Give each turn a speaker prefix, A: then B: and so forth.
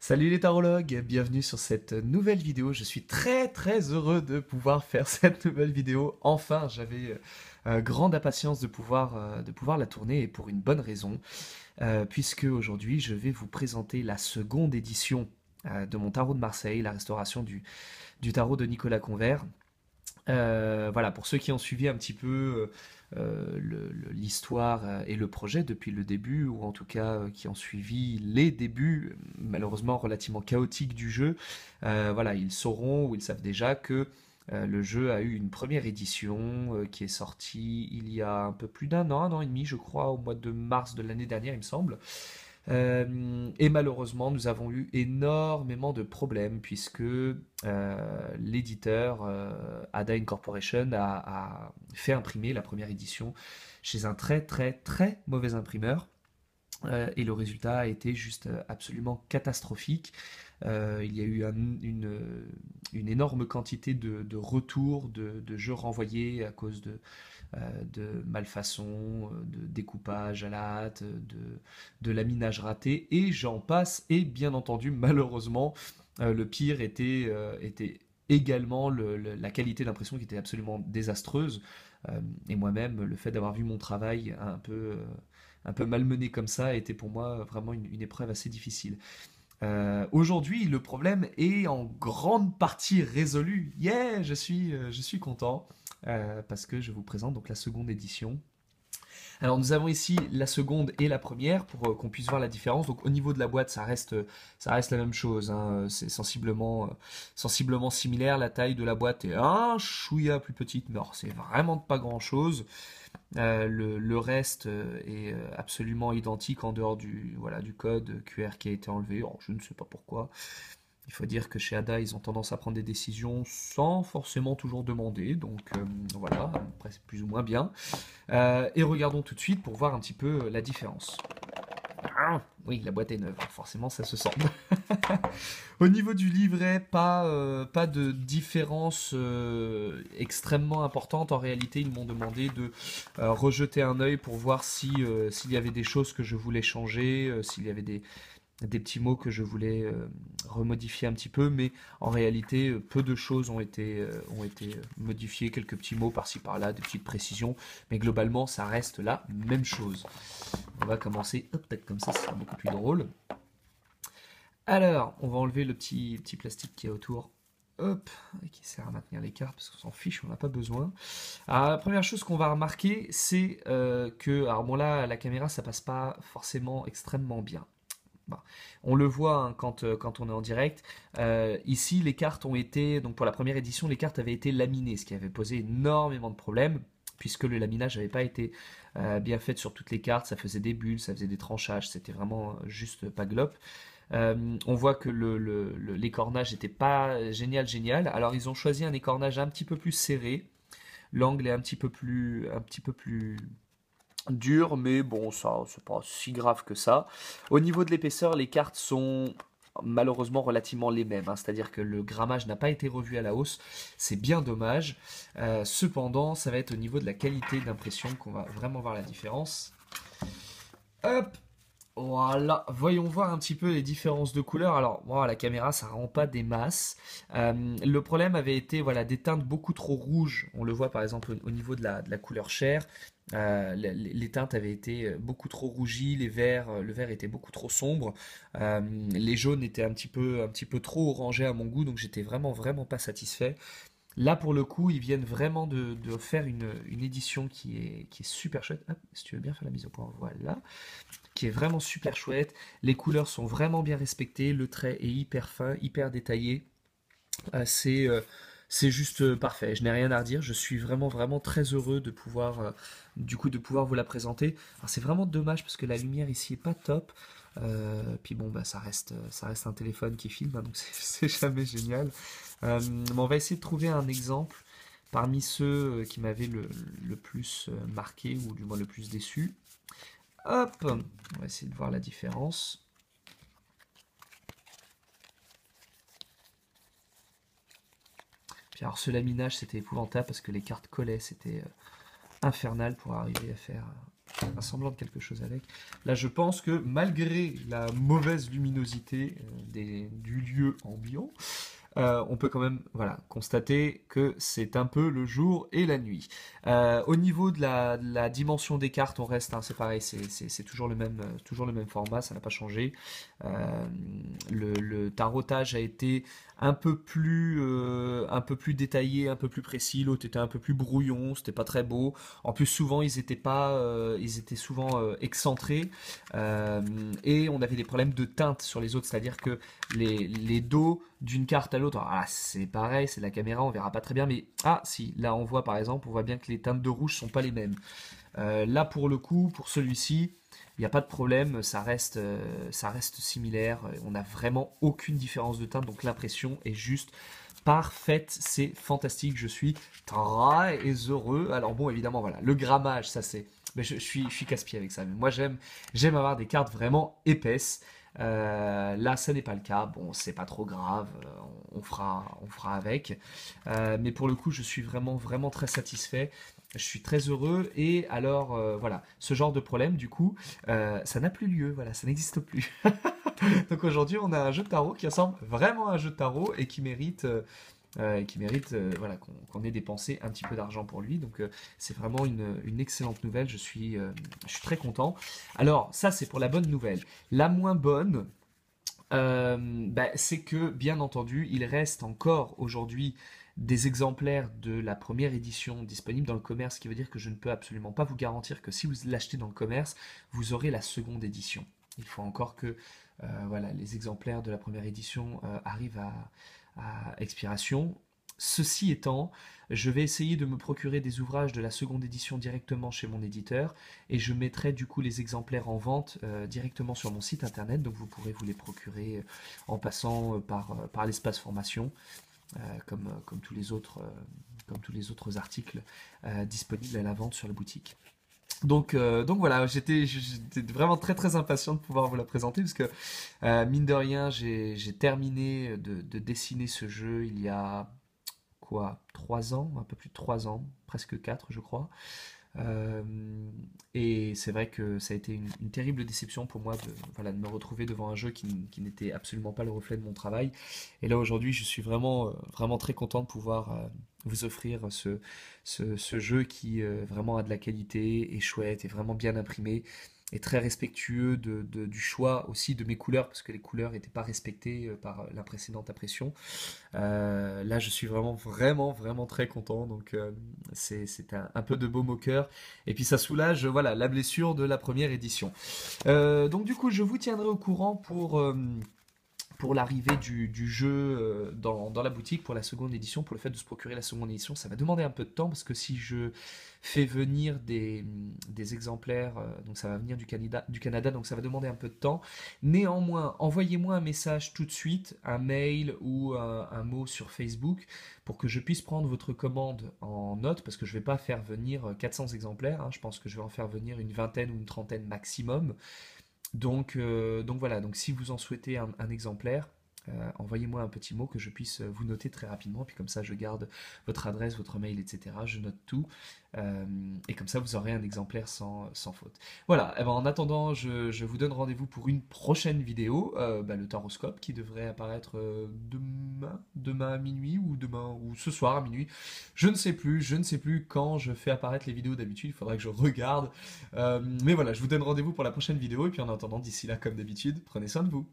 A: Salut les tarologues, bienvenue sur cette nouvelle vidéo. Je suis très heureux de pouvoir faire cette nouvelle vidéo. Enfin, j'avais grande impatience de pouvoir la tourner et pour une bonne raison, puisque aujourd'hui je vais vous présenter la seconde édition de mon tarot de Marseille, la restauration du tarot de Nicolas Convert. Voilà, pour ceux qui ont suivi un petit peu l'histoire et le projet depuis le début, ou en tout cas qui ont suivi les débuts, malheureusement relativement chaotiques du jeu, voilà, ils sauront ou ils savent déjà que le jeu a eu une première édition qui est sortie il y a un peu plus un an et demi, je crois, au mois de mars de l'année dernière, il me semble. Et malheureusement, nous avons eu énormément de problèmes puisque l'éditeur Ada Incorporation a fait imprimer la première édition chez un très mauvais imprimeur. Et le résultat a été juste absolument catastrophique. Il y a eu une énorme quantité de retours de jeux renvoyés à cause de malfaçons, de découpage à la hâte, de laminage raté, et j'en passe. Et bien entendu, malheureusement, le pire était également la qualité d'impression qui était absolument désastreuse. Et moi-même, le fait d'avoir vu mon travail un peu malmené comme ça était pour moi vraiment une épreuve assez difficile. Aujourd'hui, le problème est en grande partie résolu. Yeah, je suis content parce que je vous présente donc la seconde édition. Alors nous avons ici la seconde et la première pour qu'on puisse voir la différence. Donc au niveau de la boîte, ça reste la même chose, hein. C'est sensiblement similaire. La taille de la boîte est un chouïa plus petite, mais c'est vraiment pas grand-chose. Le reste est absolument identique en dehors du code QR qui a été enlevé. Alors, je ne sais pas pourquoi. Il faut dire que chez Ada, ils ont tendance à prendre des décisions sans forcément toujours demander. Donc voilà, après c'est plus ou moins bien. Et regardons tout de suite pour voir un petit peu la différence. Ah, oui, la boîte est neuve, forcément ça se sent. Au niveau du livret, pas de différence extrêmement importante. En réalité, ils m'ont demandé de rejeter un œil pour voir s'il y avait des choses que je voulais changer, s'il y avait des petits mots que je voulais remodifier un petit peu, mais en réalité, peu de choses ont été modifiées, quelques petits mots par-ci par-là, des petites précisions, mais globalement, ça reste la même chose. On va commencer, hop, peut-être comme ça sera beaucoup plus drôle. Alors, on va enlever le petit plastique qui est autour. Hop, qui sert à maintenir les cartes parce qu'on s'en fiche, on n'a pas besoin. Alors, la première chose qu'on va remarquer, c'est que, alors bon là, la caméra, ça passe pas forcément extrêmement bien. Bon, on le voit hein, quand on est en direct. Ici, les cartes ont été, donc pour la première édition, les cartes avaient été laminées, ce qui avait posé énormément de problèmes, puisque le laminage n'avait pas été bien fait sur toutes les cartes. Ça faisait des bulles, ça faisait des tranchages, c'était vraiment juste pas glop. On voit que l'écornage n'était pas génial. Alors ils ont choisi un écornage un petit peu plus serré. L'angle est un petit peu plus dur, mais bon, ça, c'est pas si grave que ça. Au niveau de l'épaisseur, les cartes sont malheureusement relativement les mêmes, hein. C'est-à-dire que le grammage n'a pas été revu à la hausse, c'est bien dommage. Cependant, ça va être au niveau de la qualité d'impression qu'on va vraiment voir la différence. Hop, voilà, voyons voir un petit peu les différences de couleurs. Alors, moi, la caméra, ça rend pas des masses. Le problème avait été, voilà, des teintes beaucoup trop rouges. On le voit par exemple au niveau de la couleur chair. Les teintes avaient été beaucoup trop rougies, le vert était beaucoup trop sombre. Les jaunes étaient un petit peu trop orangés à mon goût, donc j'étais vraiment pas satisfait. Là, pour le coup, ils viennent vraiment de faire une édition qui est super chouette. Hop, si tu veux bien faire la mise au point, voilà, qui est vraiment super chouette. Les couleurs sont vraiment bien respectées, le trait est hyper fin, hyper détaillé. Euh, c'est euh, c'est juste parfait. Je n'ai rien à redire. Je suis vraiment très heureux de pouvoir de pouvoir vous la présenter. Alors c'est vraiment dommage parce que la lumière ici est pas top. Puis bon bah ça reste un téléphone qui filme hein, donc c'est jamais génial. Mais on va essayer de trouver un exemple parmi ceux qui m'avaient le plus marqué ou du moins le plus déçu. Hop, on va essayer de voir la différence. Puis alors ce laminage c'était épouvantable parce que les cartes collaient, c'était infernal pour arriver à faire un semblant de quelque chose avec. Là, je pense que malgré la mauvaise luminosité du lieu ambiant, on peut quand même voilà, constater que c'est un peu le jour et la nuit. Au niveau de la dimension des cartes, on reste, hein, c'est pareil, c'est toujours le même format, ça n'a pas changé. Le tarotage a été un peu plus détaillé, un peu plus précis. L'autre était un peu plus brouillon, c'était pas très beau. En plus, souvent, ils étaient souvent excentrés et on avait des problèmes de teinte sur les autres, c'est-à-dire que les dos d'une carte à l'autre, ah, c'est pareil, c'est la caméra, on verra pas très bien, mais ah si, là on voit par exemple, on voit bien que les teintes de rouge sont pas les mêmes. Là pour le coup, pour celui-ci, il n'y a pas de problème, ça reste similaire, on n'a vraiment aucune différence de teinte, donc l'impression est juste parfaite, c'est fantastique, je suis très heureux. Alors bon, évidemment, voilà, le grammage, ça c'est... Mais je suis casse-pied avec ça, mais moi j'aime avoir des cartes vraiment épaisses. Là, ça n'est pas le cas. Bon, c'est pas trop grave. On fera avec. Mais pour le coup, je suis vraiment très satisfait. Je suis très heureux. Et alors, voilà, ce genre de problème, du coup, ça n'a plus lieu. Voilà, ça n'existe plus. Donc aujourd'hui, on a un jeu de tarot qui ressemble vraiment à un jeu de tarot et qui mérite voilà, qu'on ait dépensé un petit peu d'argent pour lui. Donc c'est vraiment une excellente nouvelle, je suis très content. Alors ça c'est pour la bonne nouvelle. La moins bonne, c'est que bien entendu il reste encore aujourd'hui des exemplaires de la première édition disponibles dans le commerce, ce qui veut dire que je ne peux absolument pas vous garantir que si vous l'achetez dans le commerce, vous aurez la seconde édition. Il faut encore que voilà, les exemplaires de la première édition arrivent à expiration. Ceci étant, je vais essayer de me procurer des ouvrages de la seconde édition directement chez mon éditeur et je mettrai du coup les exemplaires en vente directement sur mon site internet, donc vous pourrez vous les procurer en passant par l'espace formation, comme comme tous les autres articles disponibles à la vente sur la boutique. Donc voilà, j'étais vraiment très impatient de pouvoir vous la présenter parce que mine de rien, j'ai terminé de dessiner ce jeu il y a quoi, 3 ans, un peu plus de 3 ans, presque 4 je crois. Euh, et c'est vrai que ça a été une terrible déception pour moi voilà, de me retrouver devant un jeu qui n'était absolument pas le reflet de mon travail. Et là aujourd'hui, je suis vraiment très content de pouvoir vous offrir ce jeu qui vraiment a de la qualité, est chouette, est vraiment bien imprimé, est très respectueux du choix aussi de mes couleurs, parce que les couleurs n'étaient pas respectées par la précédente impression. Là, je suis vraiment très content. Donc, c'est un peu de baume au cœur. Et puis, ça soulage, voilà, la blessure de la première édition. Donc, du coup, je vous tiendrai au courant pour l'arrivée du jeu dans la boutique pour la seconde édition, pour le fait de se procurer la seconde édition. Ça va demander un peu de temps parce que si je fais venir des exemplaires, donc ça va venir du Canada, donc ça va demander un peu de temps. Néanmoins, envoyez-moi un message tout de suite, un mail ou un mot sur Facebook pour que je puisse prendre votre commande en note parce que je ne vais pas faire venir 400 exemplaires, hein. Je pense que je vais en faire venir une vingtaine ou une trentaine maximum. Donc voilà, donc si vous en souhaitez un exemplaire, envoyez-moi un petit mot que je puisse vous noter très rapidement, puis comme ça je garde votre adresse, votre mail, etc. Je note tout, et comme ça vous aurez un exemplaire sans faute. Voilà, et ben en attendant, je vous donne rendez-vous pour une prochaine vidéo, le taroscope qui devrait apparaître demain à minuit, ou ce soir à minuit. Je ne sais plus quand je fais apparaître les vidéos d'habitude, il faudrait que je regarde. Mais voilà, je vous donne rendez-vous pour la prochaine vidéo, et puis en attendant, d'ici là, comme d'habitude, prenez soin de vous.